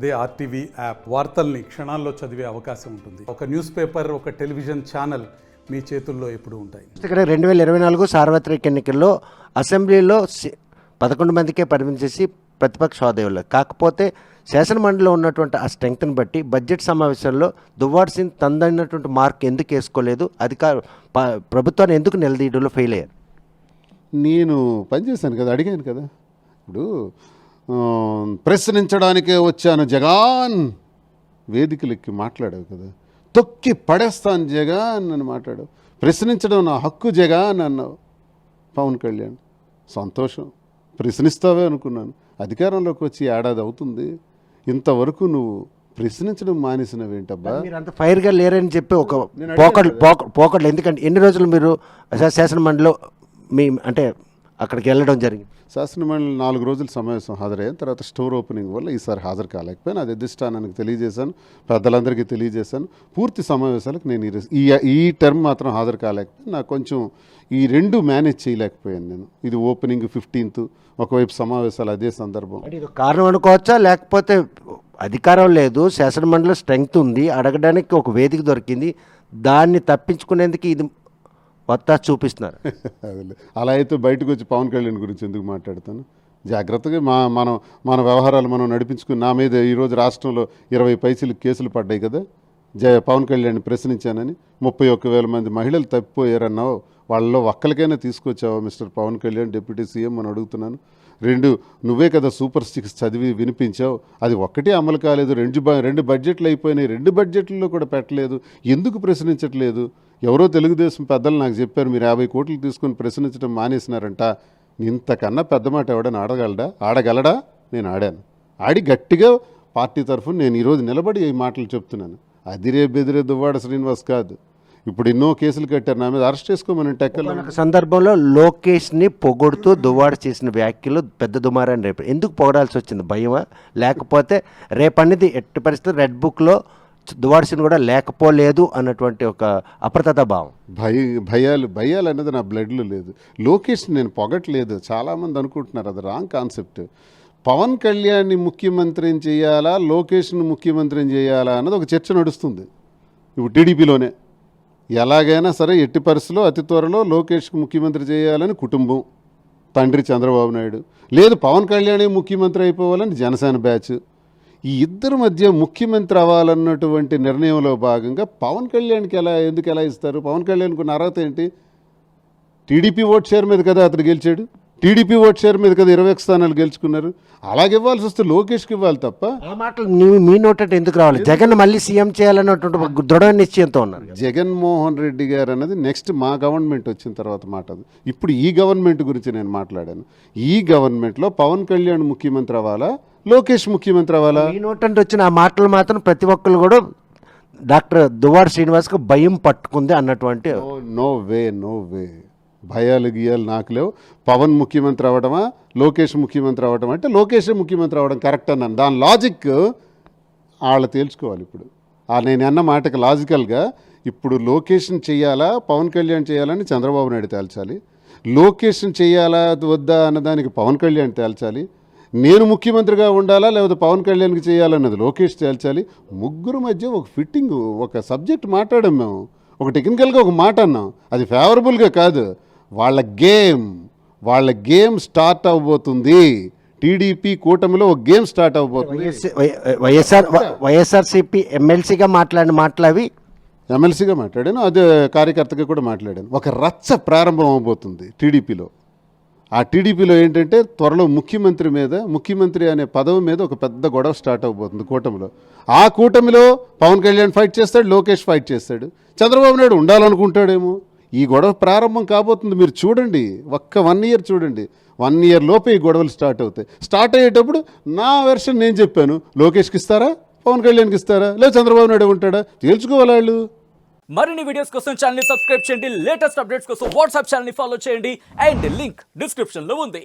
అదే RTV app వార్తల్ని క్షణాల్లో చదివే అవకాశం ఉంటుంది. ఒక న్యూస్ పేపర్, ఒక టెలివిజన్ ఛానల్ మీ చేతుల్లో ఎప్పుడు ఉంటాయి. 2024 సార్వత్రిక ఎన్నికల్లో అసెంబ్లీలో 11 మందికే పరిమితి చేసి ప్రతిపక్ష హోదా ఇవ్వలేదు. కాకపోతే శాసనమండలిలో ఉన్నటువంటి ఆ స్ట్రెంగ్త్ని బట్టి బడ్జెట్ సమావేశంలో దువ్వాడ సింగ్ తందైనటువంటి మార్క్ ఎందుకు వేసుకోలేదు, ప్రభుత్వాన్ని ఎందుకు నిలదీయడంలో ఫెయిల్ అయ్యారు? నేను పనిచేశాను కదా, అడిగాను కదా. ఇప్పుడు ప్రశ్నించడానికే వచ్చాను జగన్, వేదికలెక్కి మాట్లాడావు కదా. తొక్కి పడేస్తాను జగన్ అని మాట్లాడావు. ప్రశ్నించడం నా హక్కు జగన్ అన్నావు. పవన్ కళ్యాణ్ సంతోషం, ప్రశ్నిస్తావే అనుకున్నాను. అధికారంలోకి వచ్చి ఏడాది అవుతుంది, ఇంతవరకు నువ్వు ప్రశ్నించడం మానేసినవేంటబ్బా? మీరు అంత ఫైర్గా లేరని చెప్పి ఒక పోకట్లు ఎందుకంటే ఎన్ని రోజులు మీరు శాసనమండలిలో అంటే అక్కడికి వెళ్ళడం జరిగింది? శాసనమండలి 4 రోజుల సమావేశం హాజరయ్యాను. తర్వాత స్టోర్ ఓపెనింగ్ వల్ల ఈసారి హాజరు కాలేకపోయాను. అది అధిష్టానానికి తెలియజేశాను, పెద్దలందరికీ తెలియజేశాను. పూర్తి సమావేశాలకు నేను ఈ టర్మ్ మాత్రం హాజరు కాలేకపోయాను. నాకు కొంచెం ఈ 2 మేనేజ్ చేయలేకపోయాను నేను. ఇది ఓపెనింగ్ 15th, ఒకవైపు సమావేశాలు అదే సందర్భం. ఇది కారణం అనుకోవచ్చా, లేకపోతే అధికారం లేదు, శాసనమండలిలో స్ట్రెంగ్త్ ఉంది, అడగడానికి ఒక వేదిక దొరికింది, దాన్ని తప్పించుకునేందుకు ఇది వత్తా చూపిస్తున్నారు? అలా అయితే బయటకు వచ్చి పవన్ కళ్యాణ్ గురించి ఎందుకు మాట్లాడతాను? జాగ్రత్తగా మన వ్యవహారాలు మనం నడిపించుకుని, నా మీద ఈరోజు రాష్ట్రంలో 20 పైసలు కేసులు పడ్డాయి కదా. పవన్ కళ్యాణ్ ప్రశ్నించానని 31,000 మంది మహిళలు తప్పిపోయారన్నావు. వాళ్ళలో ఒక్కరికైనా తీసుకొచ్చావా mister Pawan Kalyan, deputy CM అని అడుగుతున్నాను. 2 నువ్వే కదా సూపర్ 6 చదివి వినిపించావు, అది ఒక్కటే అమలు కాలేదు. 2 బడ్జెట్లు అయిపోయినాయి, 2 బడ్జెట్లలో కూడా పెట్టలేదు. ఎందుకు ప్రశ్నించట్లేదు? ఎవరో తెలుగుదేశం పెద్దలు నాకు చెప్పారు, మీరు 50 కోట్లు తీసుకొని ప్రశ్నించడం మానేసినారంట. ఇంతకన్నా పెద్ద మాట ఎవడని ఆడగలడా? నేను ఆడాను. ఆడి గట్టిగా పార్టీ తరఫున నేను ఈరోజు నిలబడి ఈ మాటలు చెప్తున్నాను. అదిరే బెదిరే దువ్వాడ శ్రీనివాస్ కాదు. ఇప్పుడు ఎన్నో కేసులు కట్టారు నా మీద, అరెస్ట్ చేసుకోమని టెక్కలు. సందర్భంలో లోకేష్ని పొగొడుతూ దువ్వాడ చేసిన వ్యాఖ్యలు పెద్ద దుమారాన్ని రేపు ఎందుకు పొగడాల్సి వచ్చింది? భయమా, లేకపోతే రేపన్నది ఎట్టి పరిస్థితి రెడ్ బుక్లో దువ్వాడ సింగ్ కూడా లేకపోలేదు అన్నటువంటి ఒక అప్రతత భావం? భయాలు అనేది నా బ్లడ్లో లేదు. లోకేష్ నేను పొగట్లేదు, చాలామంది అనుకుంటున్నారు, అది రాంగ్ కాన్సెప్ట్. పవన్ కళ్యాణ్ని ముఖ్యమంత్రిని చేయాలా, లోకేష్ను ముఖ్యమంత్రిని చేయాలా అన్నది ఒక చర్చ నడుస్తుంది ఇప్పుడు టీడీపీలోనే. ఎలాగైనా సరే ఎట్టి పరిస్థితుల్లో అతి త్వరలో లోకేష్కి ముఖ్యమంత్రి చేయాలని కుటుంబం, తండ్రి చంద్రబాబు నాయుడు, లేదు పవన్ కళ్యాణ్ ముఖ్యమంత్రి అయిపోవాలని జనసేన బ్యాచ్. ఈ ఇద్దరి మధ్య ముఖ్యమంత్రి అవ్వాలన్నటువంటి నిర్ణయంలో భాగంగా పవన్ కళ్యాణ్కి ఎందుకు ఎలా ఇస్తారు? పవన్ కళ్యాణ్కి ఉన్న అర్హత ఏంటి? టీడీపీ ఓట్ షేర్ మీద కదా అతను గెలిచాడు, టీడీపీ ఓట్ షేర్ మీద కదా 21 స్థానాలు గెలుచుకున్నారు. అలాగే ఇవ్వాల్సి వస్తే లోకేష్కి ఇవ్వాలి తప్ప. ఆ మాటలు మీ నోట ఎందుకు రావాలి? జగన్ మళ్ళీ సీఎం చేయాలన్నటువంటి దృఢ నిశ్చయంతో ఉన్నారు. జగన్మోహన్ రెడ్డి గారు అన్నది నెక్స్ట్ మా గవర్నమెంట్ వచ్చిన తర్వాత మాట. అది ఇప్పుడు ఈ గవర్నమెంట్ గురించి నేను మాట్లాడాను. ఈ గవర్నమెంట్లో పవన్ కళ్యాణ్ ముఖ్యమంత్రి అవ్వాలా, లోకేష్ ముఖ్యమంత్రి అవ్వాలా? మీ నోటంటే వచ్చిన ఆ మాటలు మాత్రం ప్రతి ఒక్కరు కూడా డాక్టర్ దువ్వాడ శ్రీనివాస్కు భయం పట్టుకుంది అన్నటువంటి. నో వే భయాలు గీయాలు నాకు లేవు. పవన్ ముఖ్యమంత్రి అవ్వడమా, లోకేష్ ముఖ్యమంత్రి అవ్వడం అంటే లోకేష్ ముఖ్యమంత్రి అవ్వడం కరెక్ట్ అన్నాను. దాని లాజిక్ వాళ్ళు తేల్చుకోవాలి. ఇప్పుడు నేను అన్న మాటకి లాజికల్గా ఇప్పుడు లోకేష్ని చేయాలా, పవన్ కళ్యాణ్ చేయాలని చంద్రబాబు నాయుడు తేల్చాలి. లోకేష్ని చేయాలా వద్దా అన్నదానికి పవన్ కళ్యాణ్ తేల్చాలి. నేను ముఖ్యమంత్రిగా ఉండాలా లేకపోతే పవన్ కళ్యాణ్కి చేయాలన్నది లోకేష్ తేల్చాలి. ముగ్గురు మధ్య ఒక ఫిట్టింగ్, ఒక సబ్జెక్ట్ మాట్లాడాం మేము, ఒక టెక్నికల్గా ఒక మాట అన్నాం. అది ఫేవరబుల్గా కాదు. వాళ్ళ గేమ్ స్టార్ట్ అవబోతుంది. టీడీపీ కూటమిలో ఒక గేమ్ స్టార్ట్ అవబోతుంది. వైఎస్ఆర్సీపీ ఎమ్మెల్సీగా మాట్లాడి ఎమ్మెల్సీగా మాట్లాడాను, అదే కార్యకర్తగా కూడా మాట్లాడాను. ఒక రచ్చ ప్రారంభం అవబోతుంది టీడీపీలో. ఆ టీడీపీలో ఏంటంటే త్వరలో ముఖ్యమంత్రి అనే పదవి మీద ఒక పెద్ద గొడవ స్టార్ట్ అవబోతుంది కూటమిలో. ఆ కూటమిలో పవన్ కళ్యాణ్ ఫైట్ చేస్తాడు, లోకేష్ ఫైట్ చేస్తాడు, చంద్రబాబు నాయుడు ఉండాలనుకుంటాడేమో. ఈ గొడవ ప్రారంభం కాబోతుంది. మీరు చూడండి, ఒక్క 1 year చూడండి. 1 year లోపే ఈ గొడవలు స్టార్ట్ అవుతాయి. స్టార్ట్ అయ్యేటప్పుడు నా వెర్షన్ నేను చెప్పాను, లోకేష్కి ఇస్తారా, పవన్ కళ్యాణ్కి ఇస్తారా, లేదా చంద్రబాబు నాయుడు ఉంటాడా తేల్చుకోవాలి వాళ్ళు. మరిన్ని వీడియోస్ కోసం ఛానల్ ని సబ్స్క్రైబ్ చేయండి, లేటెస్ట్ అప్డేట్స్ కోసం వాట్సాప్ ఛానల్ ని ఫాలో చేయండి, అండ్ లింక్ డిస్క్రిప్షన్ లో ఉంది.